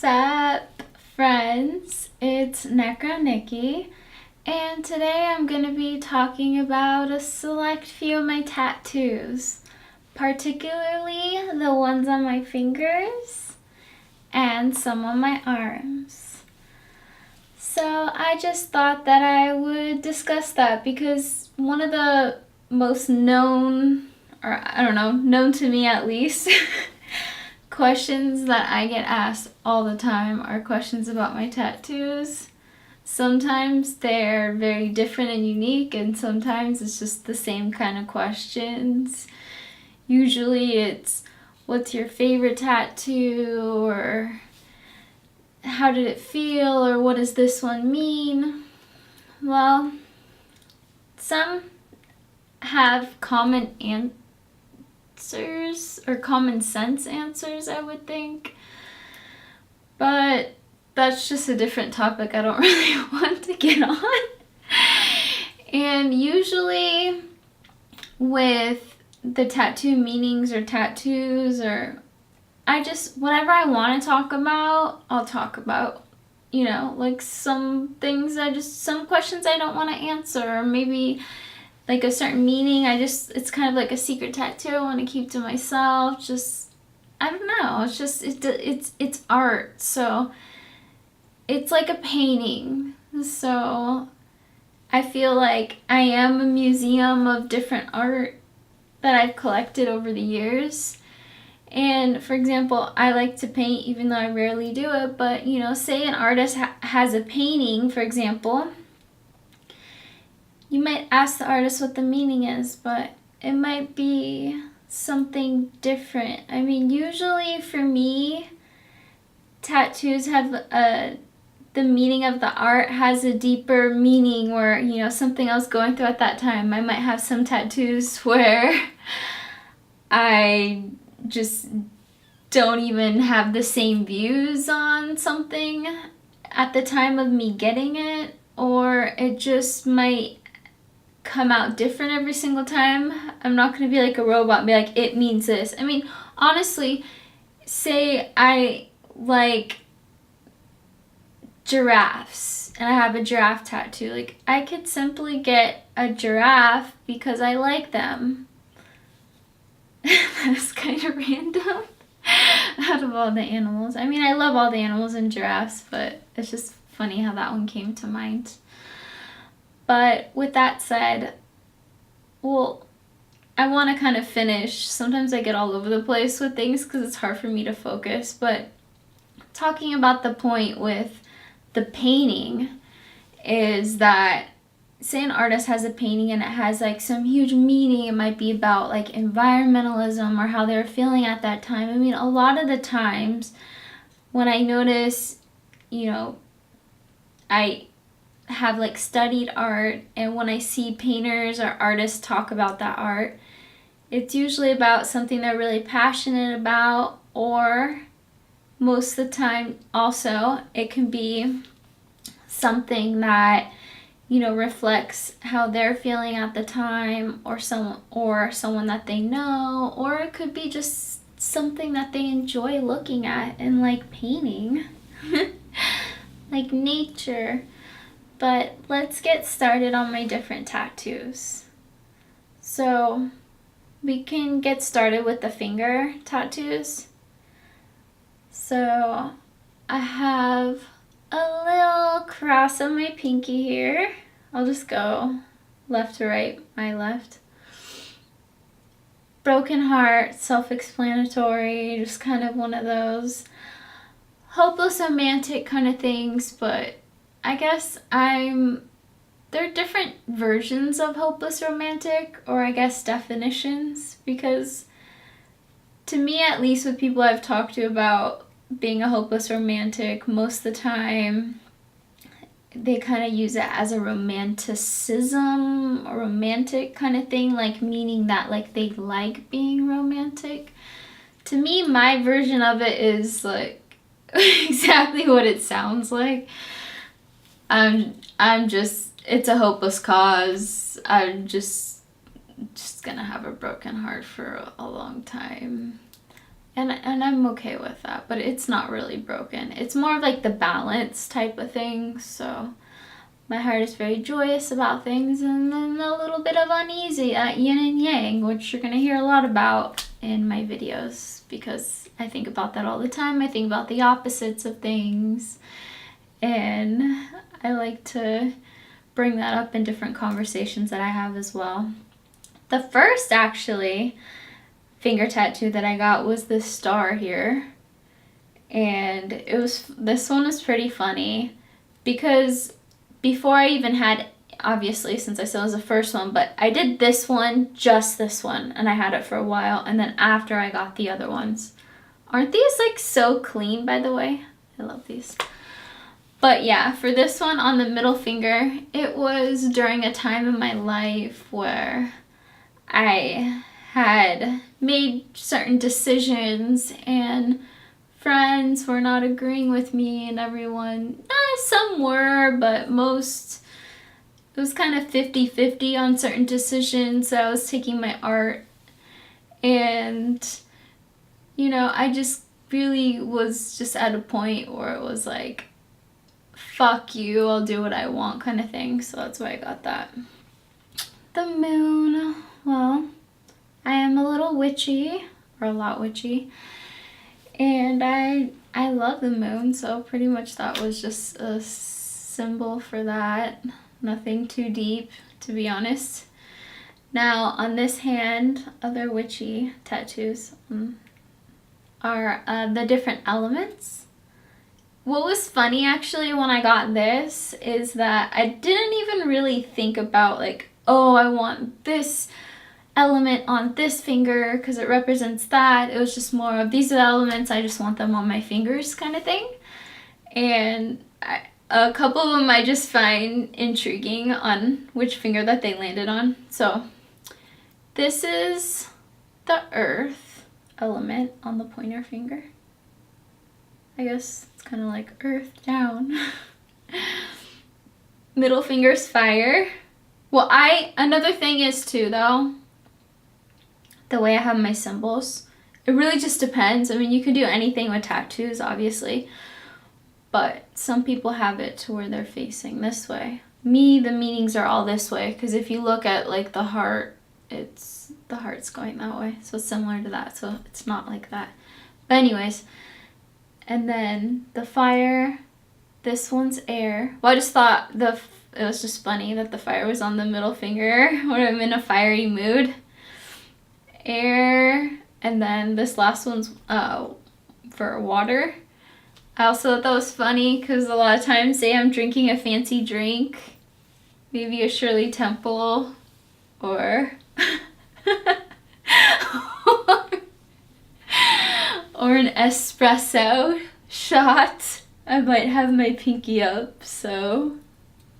Sup, friends? It's Necro Nicki, and today I'm going to be talking about a select few of my tattoos, particularly the ones on my fingers and some on my arms. So I just thought that I would discuss that because one of the most known, or I don't know, known to me at least, questions that I get asked all the time are questions about my tattoos. Sometimes they're very different and unique, and sometimes it's just the same kind of questions. Usually it's, what's your favorite tattoo, or how did it feel, or what does this one mean? Well, some have common answers or common sense answers, I would think. But that's just a different topic I don't really want to get on. And usually with the tattoo meanings or tattoos, or whatever I want to talk about, I'll talk about. You know, like some questions I don't want to answer, or maybe like a certain meaning, it's kind of like a secret tattoo I want to keep to myself. I don't know, it's art, so it's like a painting. So I feel like I am a museum of different art that I've collected over the years. And for example, I like to paint even though I rarely do it, but say an artist has a painting, for example. You might ask the artist what the meaning is, but it might be something different. I mean, usually for me, tattoos have the meaning of the art has a deeper meaning, or something else going through at that time. I might have some tattoos where I just don't even have the same views on something at the time of me getting it, or it just might come out different every single time. I'm not going to be like a robot and be like, it means this. I mean, honestly, say I like giraffes and I have a giraffe tattoo. Like, I could simply get a giraffe because I like them. That's kind of random. Out of all the animals. I mean, I love all the animals and giraffes, but it's just funny how that one came to mind. But with that said, I want to kind of finish. Sometimes I get all over the place with things because it's hard for me to focus. But talking about the point with the painting is that, say an artist has a painting and it has like some huge meaning. It might be about like environmentalism or how they're feeling at that time. I mean, a lot of the times when I notice, I have like studied art, and when I see painters or artists talk about that art, it's usually about something they're really passionate about, or most of the time also it can be something that reflects how they're feeling at the time, or someone that they know, or it could be just something that they enjoy looking at and like painting. Like nature. But let's get started on my different tattoos. So we can get started with the finger tattoos. So I have a little cross on my pinky here. I'll just go left to right, my left. Broken heart, self-explanatory, just kind of one of those hopeless romantic kind of things, but I guess there are different versions of hopeless romantic, or I guess definitions, because to me, at least with people I've talked to about being a hopeless romantic, most of the time they kind of use it as a romanticism or romantic kind of thing, like meaning that like they like being romantic. To me, my version of it is like exactly what it sounds like. It's a hopeless cause. I'm just gonna have a broken heart for a long time. And I'm okay with that, but it's not really broken. It's more of like the balance type of thing. So my heart is very joyous about things, and then a little bit of uneasy at yin and yang, which you're gonna hear a lot about in my videos, because I think about that all the time. I think about the opposites of things, and I like to bring that up in different conversations that I have as well. The first, actually, finger tattoo that I got was this star here, and this one was pretty funny because before I even had, obviously since I said it was the first one, but I did this one, just this one, and I had it for a while, and then after I got the other ones. Aren't these like so clean, by the way? I love these. But yeah, for this one on the middle finger, it was during a time in my life where I had made certain decisions and friends were not agreeing with me, and everyone, some were, but most, it was kind of 50-50 on certain decisions that I was taking my art. And, you know, I just really was just at a point where it was like, fuck you, I'll do what I want kind of thing. So that's why I got that. The moon, well, I am a little witchy, or a lot witchy, and I love the moon, so pretty much that was just a symbol for that. Nothing too deep, to be honest. Now on this hand, other witchy tattoos are the different elements. What was funny actually when I got this is that I didn't even really think about like, oh, I want this element on this finger because it represents that. It was just more of, these are the elements, I just want them on my fingers kind of thing. And a couple of them I just find intriguing on which finger that they landed on. So this is the earth element on the pointer finger. I guess it's kind of like earth down. Middle finger's fire. Well, another thing is too though, the way I have my symbols, it really just depends. I mean, you can do anything with tattoos, obviously, but some people have it to where they're facing this way. Me, the meanings are all this way, because if you look at like the heart, the heart's going that way, so it's similar to that, so it's not like that. But anyways, and then the fire, this one's air. Well, I just thought it was just funny that the fire was on the middle finger when I'm in a fiery mood. Air, and then this last one's for water. I also thought that was funny because a lot of times, say I'm drinking a fancy drink, maybe a Shirley Temple or or an espresso shot, I might have my pinky up, so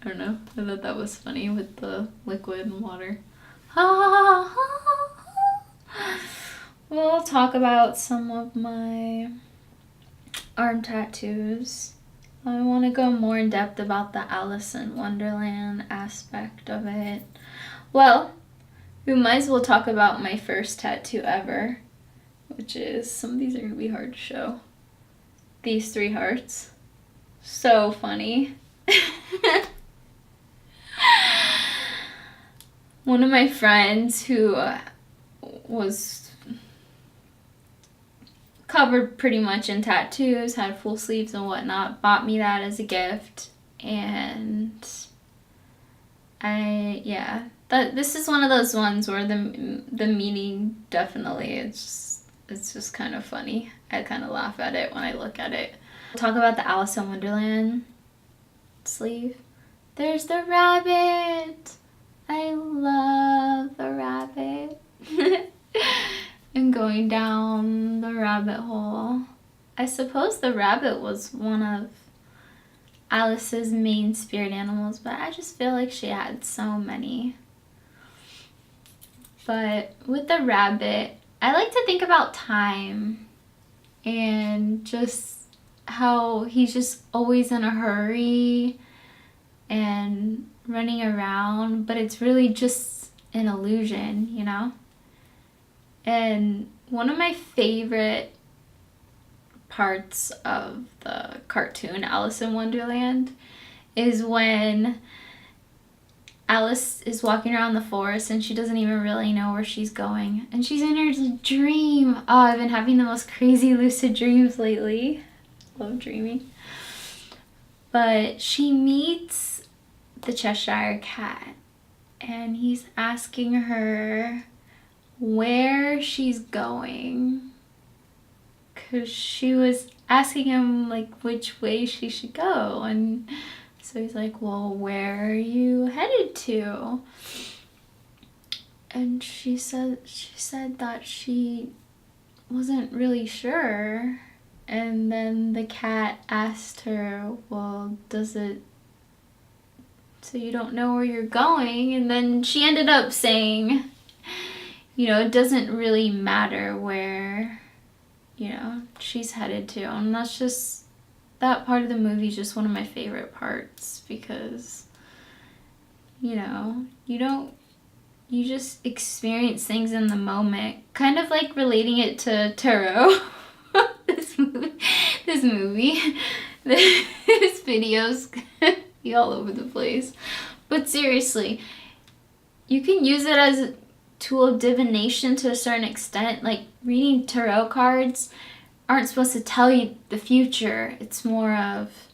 I don't know. I thought that was funny with the liquid and water. We'll talk about some of my arm tattoos. I want to go more in depth about the Alice in Wonderland aspect of it. Well, we might as well talk about my first tattoo ever, which is, some of these are going to be hard to show. These 3 hearts. So funny. One of my friends who was covered pretty much in tattoos, had full sleeves and whatnot, bought me that as a gift, and this is one of those ones where the meaning definitely, it's just kind of funny. I kind of laugh at it when I look at it. We'll talk about the Alice in Wonderland sleeve. There's the rabbit. I love the rabbit. And going down the rabbit hole. I suppose the rabbit was one of Alice's main spirit animals, but I just feel like she had so many. But with the rabbit, I like to think about time and just how he's just always in a hurry and running around, but it's really just an illusion, you know? And one of my favorite parts of the cartoon Alice in Wonderland is when Alice is walking around the forest and she doesn't even really know where she's going. And she's in her dream. Oh, I've been having the most crazy lucid dreams lately. Love dreaming. But she meets the Cheshire Cat and he's asking her where she's going. Because she was asking him like which way she should go. And so he's like, well, where are you headed to? And she said that she wasn't really sure. And then the cat asked her, well, so you don't know where you're going? And then she ended up saying, it doesn't really matter where, she's headed to. And that part of the movie is just one of my favorite parts because, you just experience things in the moment. Kind of like relating it to tarot. This video's be all over the place. But seriously, you can use it as a tool of divination to a certain extent. Like reading tarot cards aren't supposed to tell you the future. It's more of,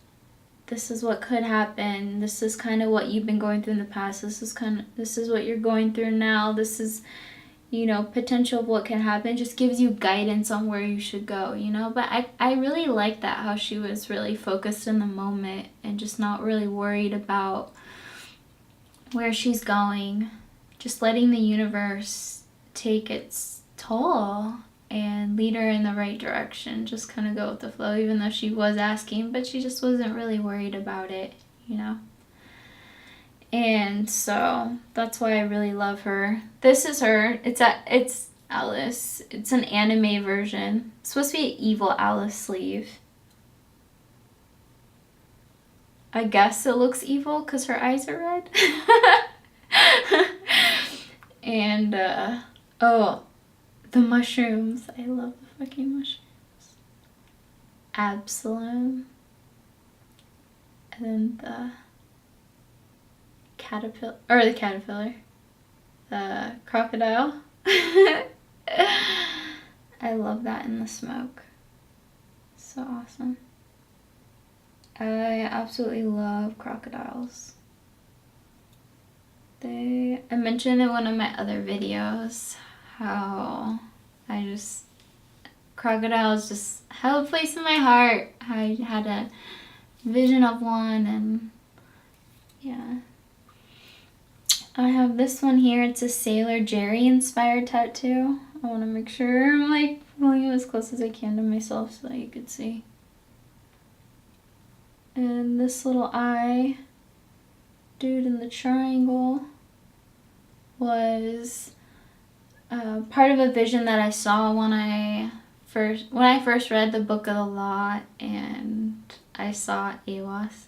this is what could happen. This is kind of what you've been going through in the past. This is what you're going through now. This is, potential of what can happen. Just gives you guidance on where you should go, But I really like that, how she was really focused in the moment and just not really worried about where she's going. Just letting the universe take its toll and lead her in the right direction. Just kind of go with the flow, even though she was asking, but she just wasn't really worried about it, And so that's why I really love her. This is her. It's Alice. It's an anime version. It's supposed to be an evil Alice sleeve. I guess it looks evil because her eyes are red. And, the mushrooms. I love the fucking mushrooms. Absalom. And then the crocodile. I love that in the smoke. So awesome. I absolutely love crocodiles. I mentioned in one of my other videos how crocodiles just have a place in my heart. I had a vision of one, and yeah. I have this one here. It's a Sailor Jerry inspired tattoo. I want to make sure I'm like pulling it as close as I can to myself so that you could see. And this little eye dude in the triangle was part of a vision that I saw when I first read the Book of the Law, and I saw Iwas.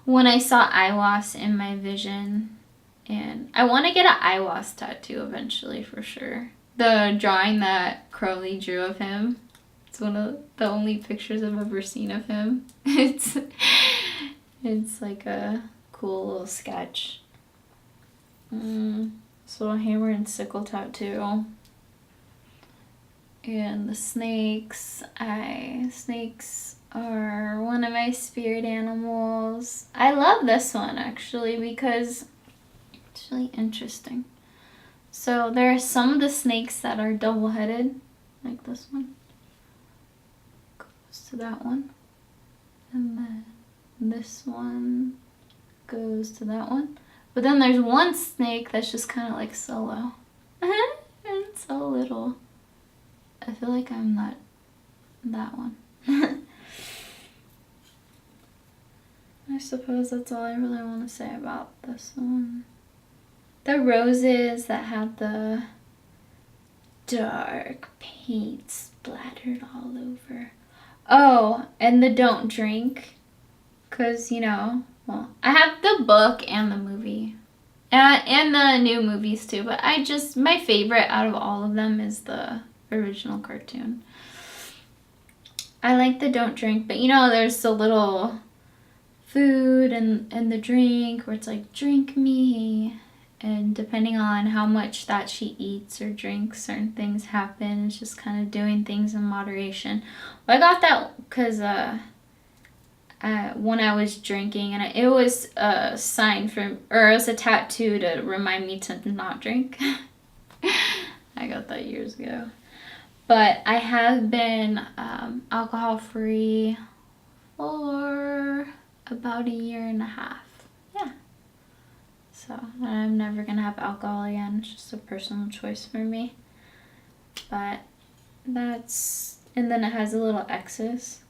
When I saw Iwas in my vision, and I want to get an Iwas tattoo eventually for sure. The drawing that Crowley drew of him, it's one of the only pictures I've ever seen of him. It's like a cool little sketch. This little hammer and sickle tattoo. And the snakes. Snakes are one of my spirit animals. I love this one actually because it's really interesting. So there are some of the snakes that are double-headed, like this one. Goes to that one. And then this one goes to that one. But then there's one snake that's just kind of like solo. And it's so little. I feel like I'm that one. I suppose that's all I really want to say about this one. The roses that have the dark paint splattered all over. Oh, and the don't drink. Because, well, I have the book and the movie. And the new movies too, but my favorite out of all of them is the original cartoon. I like the don't drink, but you know, there's the little food and the drink where it's like, drink me. And depending on how much that she eats or drinks, certain things happen. It's just kind of doing things in moderation. Well, I got that because when I was drinking, and it was a sign or it was a tattoo to remind me to not drink. I got that years ago. But I have been alcohol-free for about 1.5 years. Yeah. So I'm never going to have alcohol again. It's just a personal choice for me. But and then it has a little X's.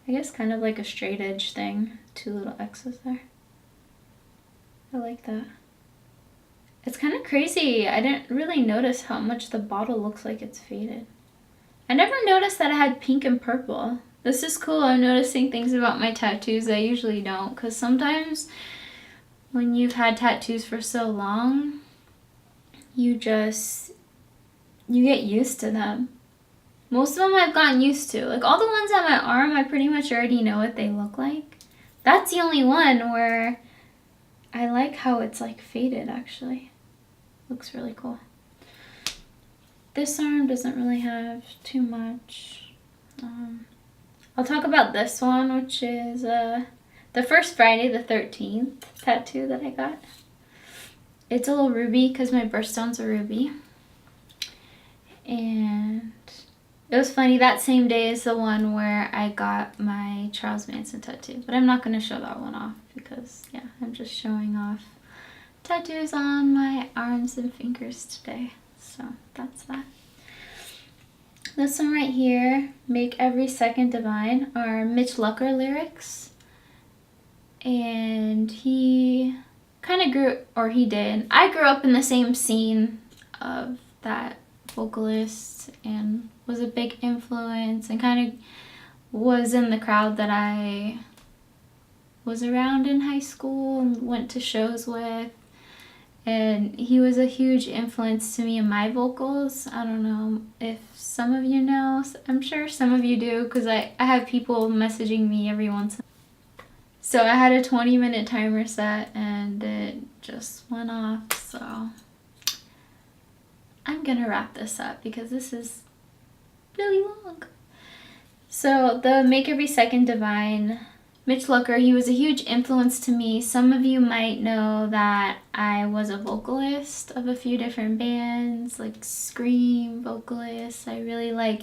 I guess kind of like a straight edge thing. 2 little X's there. I like that. It's kind of crazy. I didn't really notice how much the bottle looks like it's faded. I never noticed that it had pink and purple. This is cool. I'm noticing things about my tattoos I usually don't. Because sometimes when you've had tattoos for so long, you get used to them. Most of them I've gotten used to. Like all the ones on my arm, I pretty much already know what they look like. That's the only one where I like how it's like faded actually. Looks really cool. This arm doesn't really have too much. I'll talk about this one, which is the first Friday the 13th tattoo that I got. It's a little ruby because my birthstone's a ruby. And it was funny, that same day is the one where I got my Charles Manson tattoo. But I'm not going to show that one off because, yeah, I'm just showing off tattoos on my arms and fingers today. So that's that. This one right here, Make Every Second Divine, are Mitch Lucker lyrics. And he kind of he did. I grew up in the same scene of that vocalist and was a big influence and kind of was in the crowd that I was around in high school and went to shows with. And he was a huge influence to me in my vocals. I don't know if some of you know. I'm sure some of you do because I have people messaging me every once in a while. So I had a 20-minute timer set and it just went off. So I'm going to wrap this up because this is really long. So the Make Every Second Divine, Mitch Lucker, he was a huge influence to me. Some of you might know that I was a vocalist of a few different bands, like scream vocalists. I really like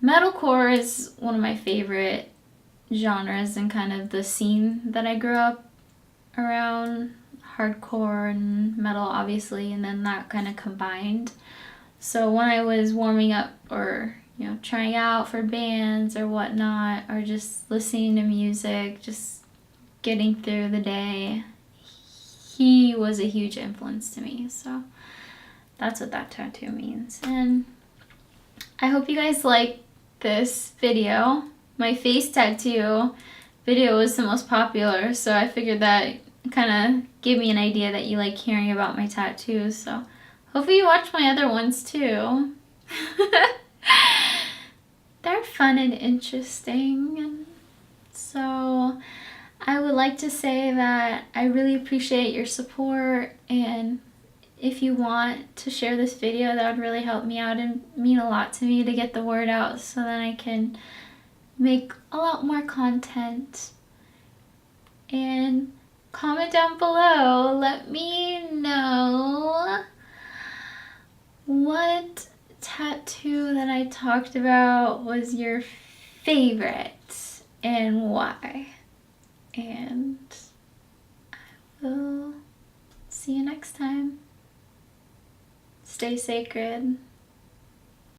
metalcore is one of my favorite genres and kind of the scene that I grew up around. Hardcore and metal obviously, and then that kind of combined. So when I was warming up or trying out for bands or whatnot, or just listening to music, just getting through the day, he was a huge influence to me. So that's what that tattoo means. And I hope you guys like this video. My face tattoo video was the most popular, so I figured that kind of gave me an idea that you like hearing about my tattoos. So hopefully you watch my other ones too. They're fun and interesting. And so I would like to say that I really appreciate your support, and if you want to share this video, that would really help me out and mean a lot to me to get the word out so that I can make a lot more content. And comment down below, let me know what tattoo that I talked about was your favorite and why. And I will see you next time. Stay sacred.